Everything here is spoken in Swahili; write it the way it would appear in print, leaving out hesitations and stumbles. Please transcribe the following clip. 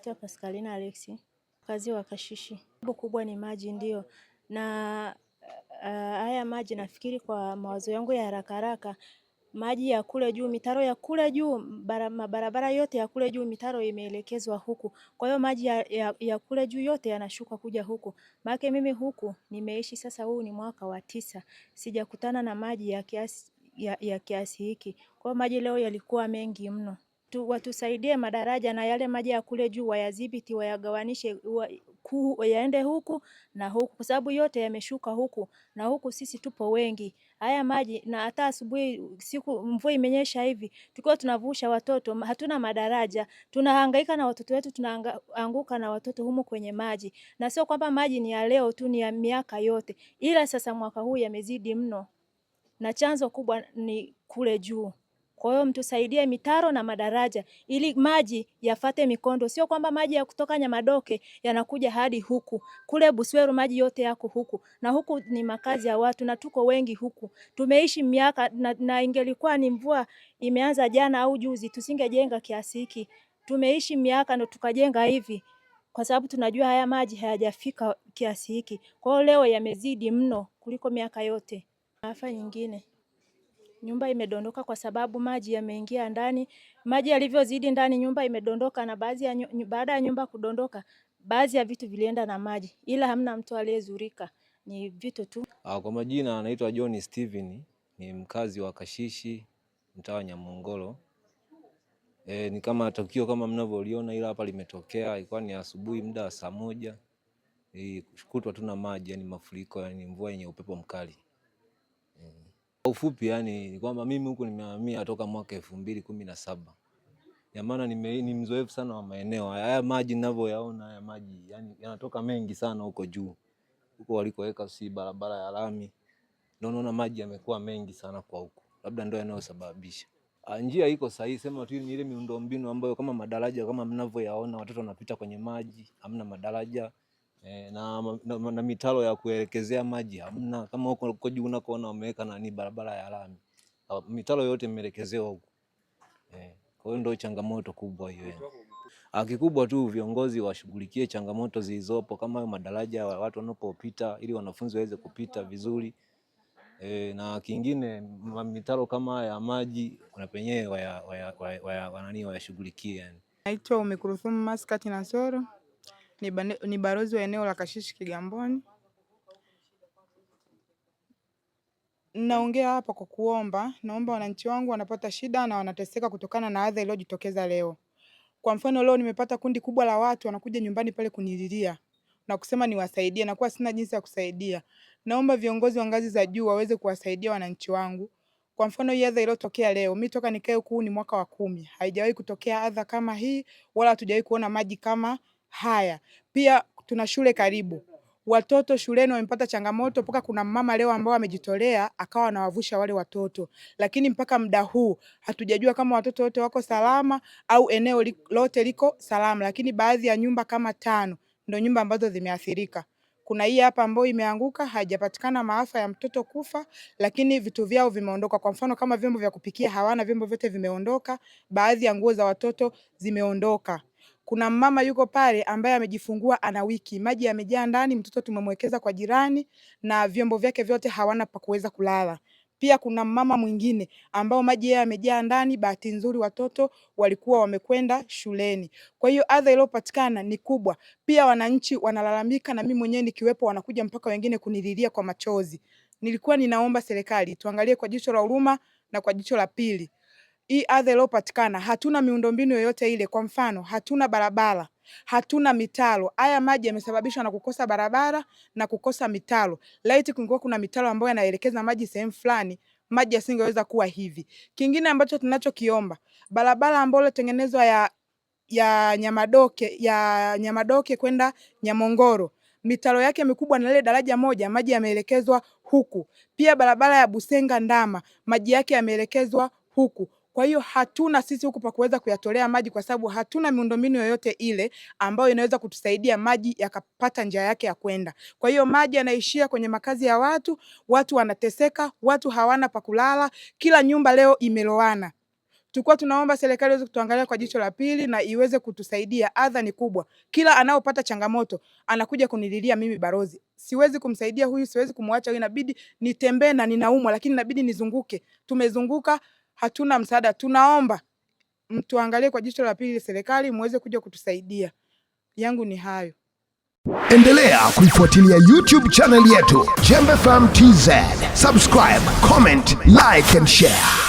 Naitwa Pascaline Alexi, mkazi wa Kashishi. Sababu kubwa ni maji ndio. Na haya maji nafikiri kwa mawazo yangu ya haraka haraka, maji ya kule juu, mitaro ya kule juu, mabarabara yote ya kule juu mitaro imeelekezwa huku. Kwa hiyo maji ya kule juu yote yanashuka kuja huku. Maana mimi huku nimeishi sasa, huu ni mwaka wa 9. Sijakutana na maji ya kiasi hiki. Kwa hiyo maji leo yalikuwa mengi mno. Watusaidie madaraja na yale maji ya kule juu wayadhibiti, wayagawanishe, yaende huku na huku, kwa sababu yote yameshuka huku na huku sisi tupo wengi. Haya maji, na hata asubuhi siku mvua imenyesha hivi, tulikuwa tunavusha watoto, hatuna madaraja, tunahangaika na watoto wetu, tunaanguka na watoto humu kwenye maji. Na sio kwamba maji ni ya leo tu, ni ya miaka yote, ila sasa mwaka huu yamezidi mno, na chanzo kubwa ni kule juu. Kwa hiyo mtusaidie mitaro na madaraja ili maji yafate mikondo, sio kwamba maji ya kutoka Nyamadoke yanakuja hadi huku. Kule Busweru maji yote yako huku, na huku ni makazi ya watu na tuko wengi huku. Tumeishi miaka na ingelikuwa ni mvua imeanza jana au juzi tusingejenga kiasi hiki. Tumeishi miaka ndo tukajenga hivi, kwa sababu tunajua haya maji hayajafika kiasi hiki. Kwa hiyo leo yamezidi mno kuliko miaka yote. Maafa nyingine, nyumba imedondoka kwa sababu maji yameingia ndani. Maji yalivyozidi ndani, nyumba imedondoka, na baada ya nyumba kudondoka, baadhi ya vitu vilienda na maji, ila hamna mtu aliyezurika, ni vitu tu. Kwa majina anaitwa John Steven, ni mkazi wa Kashishi, mtaa wa Nyamongolo. Ni kama tukio kama mnavyoliona, ila hapa limetokea, ilikuwa ni asubuhi muda wa saa 1. Kutwa tuna maji, yani mafuriko, yani mvua yenye upepo mkali. Kwa ufupi yani ni kwamba mimi huku nimehamia toka mwaka 2017. Ya maana ni mzoefu sana wa maeneo haya. Maji ninavyoyaona haya maji yani yanatoka mengi sana huko juu. Huko walikoweka si barabara ya lami. Ndio naona maji yamekuwa mengi sana kwa huko. Labda ndio yanayosababisha. Njia iko sahihi, sema tu ni ile miundombinu ambayo kama madaraja kama mnavyoyaona, watoto wanapita kwenye maji, hamna madaraja. Na mitaro ya kuelekezea maji hamna. Kama huko juu unakoona wameweka barabara ya lami, mitaro yote imeelekezewa huko. Kwa hiyo ndio changamoto kubwa hiyo. Kikubwa tu viongozi washughulikie changamoto zilizopo, kama hayo madaraja watu wanapopita, ili wanafunzi waweze kupita vizuri. Na kingine mitaro kama ya maji kuna penyewe wayashughulikie yani. Naitwa Umekuruthum Maskati Nasoro, ni balozi wa eneo la Kashishi Kigamboni. Naongea hapa kwa naomba wananchi wangu wanapata shida na wanateseka kutokana na adha iliyojitokeza leo. Kwa mfano leo nimepata kundi kubwa la watu wanakuja nyumbani pale kunililia na kusema niwasaidie, na kwa sina jinsi ya kusaidia. Naomba viongozi wa ngazi za juu waweze kuwasaidia wananchi wangu. Kwa mfano hii adha iliyotokea leo, mimi toka nikae huku ni mwaka wa 10. Haijawahi kutokea adha kama hii, wala hatujawahi kuona maji kama haya. Pia tuna shule karibu. Watoto shuleni wamepata changamoto, mpaka kuna mama leo ambao amejitolea akawa anawavusha wale watoto. Lakini mpaka muda huu hatujajua kama watoto wote wako salama au eneo lote liko salama, lakini baadhi ya nyumba kama 5 ndio nyumba ambazo zimeathirika. Kuna hii hapa ambayo imeanguka, haijapatikana maafa ya mtoto kufa, lakini vitu vyao vimeondoka. Kwa mfano kama vyombo vya kupikia hawana, vyombo vyote vimeondoka, baadhi ya nguo za watoto zimeondoka. Kuna mama yuko pale ambaye amejifungua ana wiki, maji yamejaa ndani, mtoto tumemwekeza kwa jirani na vyombo vyake vyote hawana pa kuweza kulala. Pia kuna mama mwingine ambao maji yamejaa ndani, bahati nzuri watoto walikuwa wamekwenda shuleni. Kwa hiyo adha iliyopatikana ni kubwa. Pia wananchi wanalalamika, na mimi mwenyewe nikiwepo wanakuja mpaka wengine kunililia kwa machozi. Nilikuwa ninaomba serikali tuangalie kwa jicho la huruma na kwa jicho la pili. Hii adha iliyopatikana, hatuna miundombinu yoyote ile. Kwa mfano hatuna barabara, hatuna mitaro. Haya maji yamesababishwa na kukosa barabara na kukosa mitaro. Laiti kungekuwa kuna mitaro ambayo yanaelekeza maji sehemu fulani, maji yasingeweza kuwa hivi. Kingine ambacho tunachokiomba, barabara ambayo tengenezwa ya Nyamadoke kwenda Nyamongoro, mitaro yake mikubwa na ile daraja moja maji yameelekezwa huku. Pia barabara ya Busenga Ndama maji yake yameelekezwa huku. Kwa hiyo hatuna sisi huku pa kuweza kuyatolea maji, kwa sababu hatuna miundombinu yoyote ile ambayo inaweza kutusaidia maji yakapata njia yake ya kwenda. Kwa hiyo maji yanaishia kwenye makazi ya watu, watu wanateseka, watu hawana pa kulala, kila nyumba leo imelowana. Tulikuwa tunaomba serikali iweze kutuangalia kwa jicho la pili na iweze kutusaidia. Adha ni kubwa. Kila anaopata changamoto anakuja kunililia mimi balozi. Siwezi kumsaidia huyu, siwezi kumwacha huyu, inabidi nitembee na ninaumwa lakini inabidi nizunguke. Tumezunguka, hatuna msaada. Tunaomba mtuangalie kwa jicho la pili serikali, muweze kuja kutusaidia. Yangu ni hayo. Endelea kuifuatilia YouTube channel yetu Jembe FM TZ. Subscribe, comment, like and share.